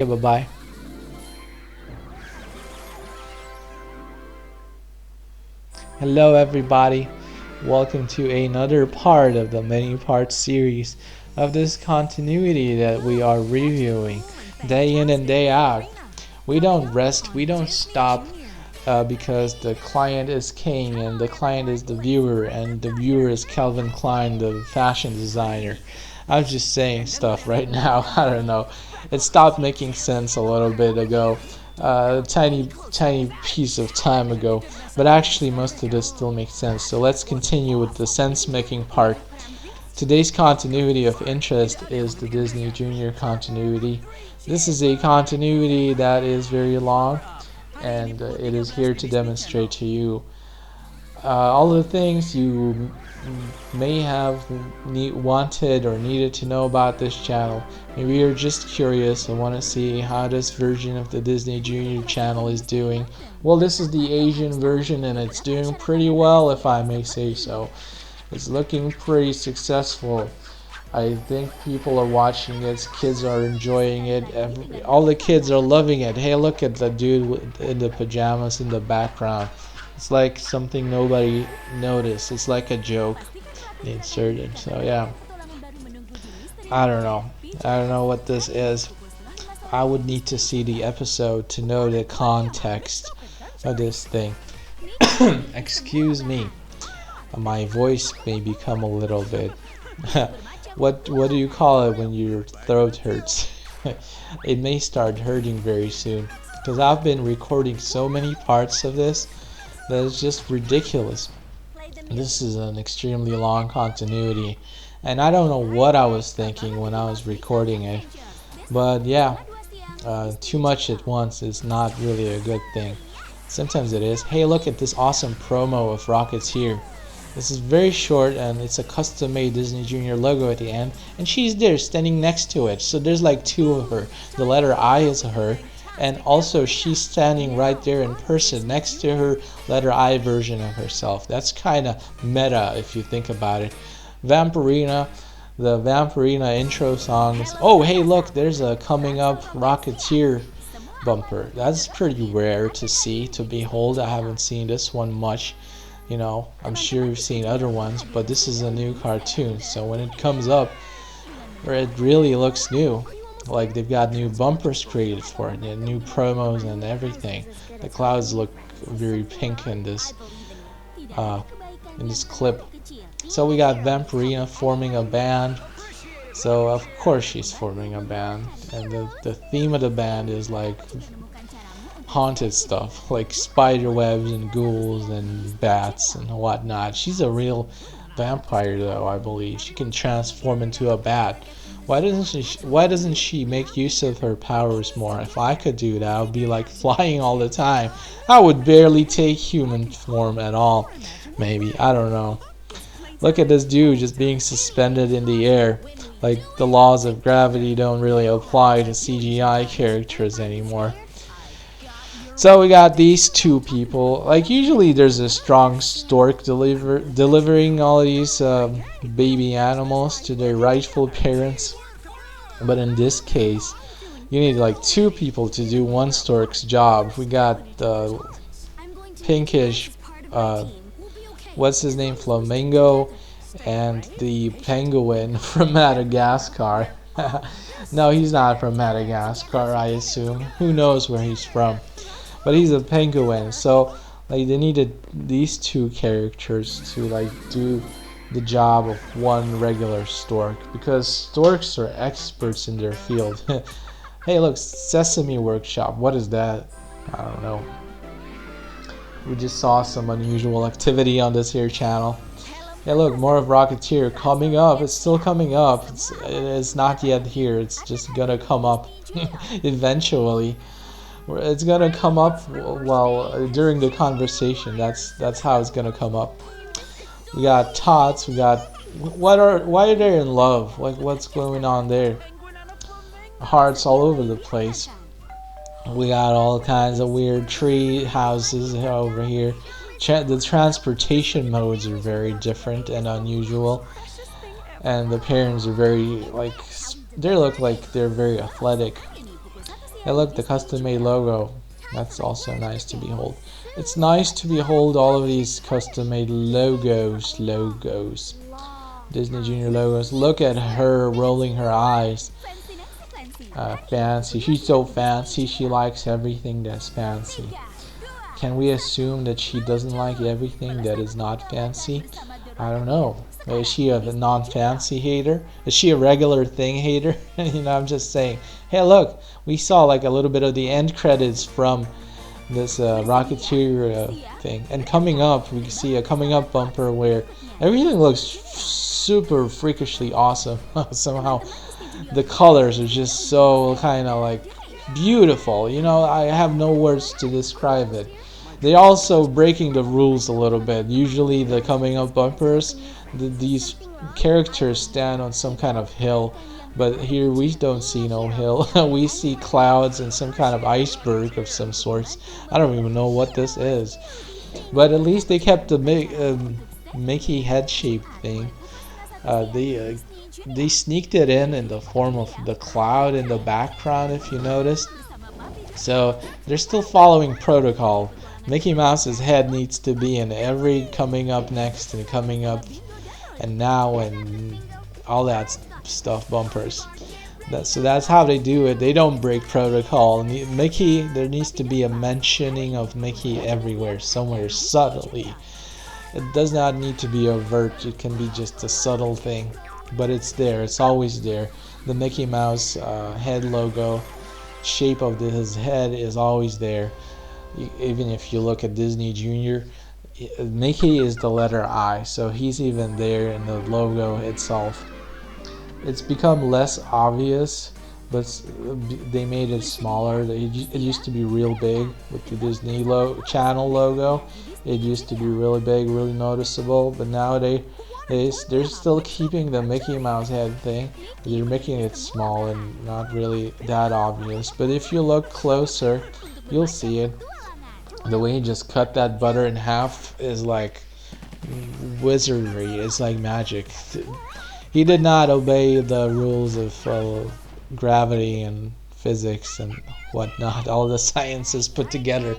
Okay, bye-bye. Hello everybody. Welcome to another part of the many part series of this continuity that we are reviewing day in and day out. We don't rest, we don't stop because the client is king and the client is the viewer and the viewer is Calvin Klein, the fashion designer. I'm just saying stuff right now. I don't know. It stopped making sense a little bit ago, tiny piece of time ago. But actually, most of this still makes sense. So let's continue with the sense-making part. Today's continuity of interest is the Disney Junior continuity. This is a continuity that is very long, and it is here to demonstrate to you all the things you may have wanted or needed to know about this channel. Maybe you're just curious and want to see how this version of the Disney Junior channel is doing. Well, this is the Asian version and it's doing pretty well, if I may say so. It's looking pretty successful. I think people are watching it, kids are enjoying it, all the kids are loving it. Hey, look at the dude in the pajamas in the background. It's like something nobody noticed. It's like a joke they inserted. So yeah, I don't know. I don't know what this is. I would need to see the episode to know the context of this thing. Excuse me. My voice may become a little bit. What do you call it when your throat hurts? It may start hurting very soon because I've been recording so many parts of this that it's just ridiculous. This is an extremely long continuity, and I don't know what I was thinking when I was recording it. But yeah, too much at once is not really a good thing. Sometimes it is. Hey, look at this awesome promo of Rocketeer. This is very short and it's a custom made Disney Junior logo at the end, and she's there standing next to it. So there's like two of her. The letter I is her, and also she's standing right there in person next to her letter I version of herself. That's kind of meta if you think about it. Vampirina, the Vampirina intro song is, oh hey look, there's a coming up Rocketeer bumper. That's pretty rare to see, to behold. I haven't seen this one much. You know, I'm sure you've seen other ones, but this is a new cartoon, so when it comes up, it really looks new. Like they've got new bumpers created for it, and new promos and everything. The clouds look very pink in this clip. So we got Vampirina forming a band. So of course she's forming a band, and the theme of the band is like haunted stuff, like spider webs and ghouls and bats and whatnot. She's a real vampire though, I believe. She can transform into a bat. Why doesn't she make use of her powers more? If I could do that, I would be like flying all the time. I would barely take human form at all. Maybe, I don't know. Look at this dude just being suspended in the air. Like the laws of gravity don't really apply to CGI characters anymore. So we got these two people. Like usually there's a strong stork delivering all these baby animals to their rightful parents. But in this case, you need like two people to do one stork's job. We got the pinkish, what's his name, flamingo, and the penguin from Madagascar. No, he's not from Madagascar, I assume. Who knows where he's from? But he's a penguin, so like they needed these two characters to like do the job of one regular stork, because storks are experts in their field. Hey look, Sesame Workshop, what is that? I don't know. We just saw some unusual activity on this here channel. Yeah, look, more of Rocketeer coming up. It's still coming up. It's not yet here. It's just gonna come up eventually. It's gonna come up during the conversation. That's how it's gonna come up. We got Tots. We got why are they in love? Like what's going on there? Hearts all over the place. We got all kinds of weird tree houses over here. The transportation modes are very different and unusual, and the parents are very they look like they're very athletic. Hey look, the custom made logo. That's also nice to behold. It's nice to behold all of these custom made logos. Disney Junior logos. Look at her rolling her eyes. Fancy. She's so fancy. She likes everything that's fancy. Can we assume that she doesn't like everything that is not fancy? I don't know. Is she a non-fancy hater? Is she a regular thing hater? I'm just saying. Hey, look, we saw like a little bit of the end credits from this Rocketeer thing, and coming up, we see a coming up bumper where everything looks super freakishly awesome. Somehow, the colors are just so kind of like beautiful. I have no words to describe it. They also breaking the rules a little bit. Usually the coming up bumpers, these characters stand on some kind of hill, but here we don't see no hill. We see clouds and some kind of iceberg of some sorts. I don't even know what this is, but at least they kept the Mickey head shape thing. They sneaked it in the form of the cloud in the background, if you noticed. So they're still following protocol. Mickey Mouse's head needs to be in every coming up next and coming up and now and all that stuff bumpers. So that's how they do it. They don't break protocol. Mickey, there needs to be a mentioning of Mickey everywhere, somewhere subtly. It does not need to be overt. It can be just a subtle thing, but it's there. It's always there. The Mickey Mouse head logo, shape of his head is always there. Even if you look at Disney Junior, Mickey is the letter I, so he's even there in the logo itself. It's become less obvious, but they made it smaller. It used to be real big with the Disney Channel logo. It used to be really big, really noticeable, but nowadays they're still keeping the Mickey Mouse head thing. They're making it small and not really that obvious. But if you look closer, you'll see it. The way he just cut that butter in half is like wizardry. It's like magic. He did not obey the rules of gravity and physics and whatnot, all the sciences put together.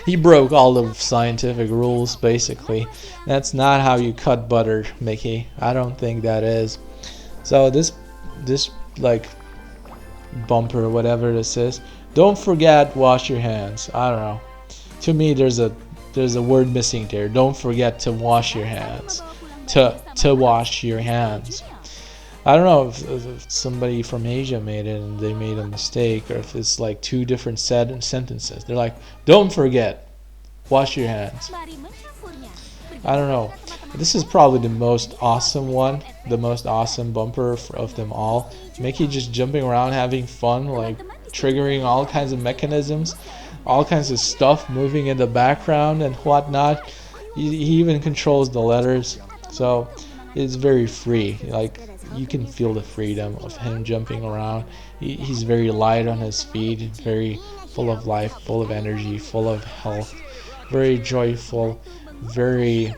He broke all the scientific rules, basically. That's not how you cut butter, Mickey. I don't think that is. So this like bumper, whatever this is, don't forget wash your hands. I don't know. To me, there's a word missing there. Don't forget to wash your hands. To wash your hands. I don't know if somebody from Asia made it and they made a mistake, or if it's like two different sentences. They're like, don't forget, wash your hands. I don't know. This is probably the most awesome one, the most awesome bumper of them all. Mickey just jumping around, having fun, like triggering all kinds of mechanisms, all kinds of stuff moving in the background and whatnot. He even controls the letters, so it's very free. Like, you can feel the freedom of him jumping around. He's very light on his feet, very full of life, full of energy, full of health, very joyful, very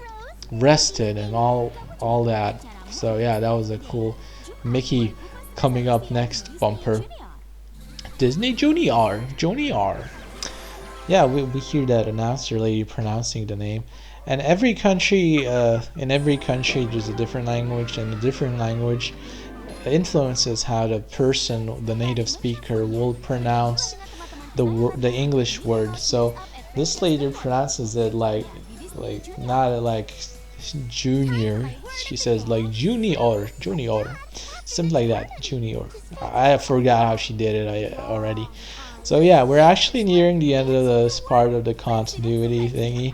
rested, and all that. So yeah, that was a cool Mickey coming up next bumper. Disney Junior. Yeah, we hear that announcer lady pronouncing the name. And every country, in every country, there's a different language, and the different language influences how the person, the native speaker, will pronounce the English word. So this lady pronounces it like not like junior. She says like junior, something like that, junior. I forgot how she did it already. So yeah, we're actually nearing the end of this part of the continuity thingy.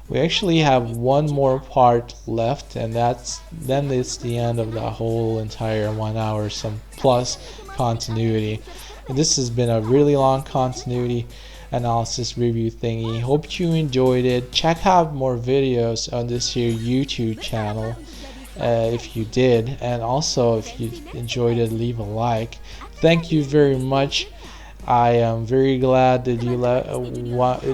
We actually have one more part left, and then it's the end of the whole entire 1 hour some plus continuity. And this has been a really long continuity analysis review thingy. Hope you enjoyed it. Check out more videos on this here YouTube channel if you did, and also if you enjoyed it, leave a like. Thank you very much. I am very glad that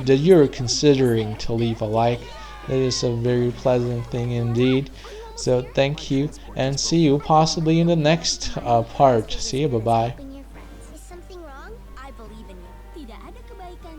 that you're considering to leave a like. That is a very pleasant thing indeed. So thank you, and see you possibly in the next part. See you. Bye bye. Is something wrong? I believe in you. Tidak ada kebaikan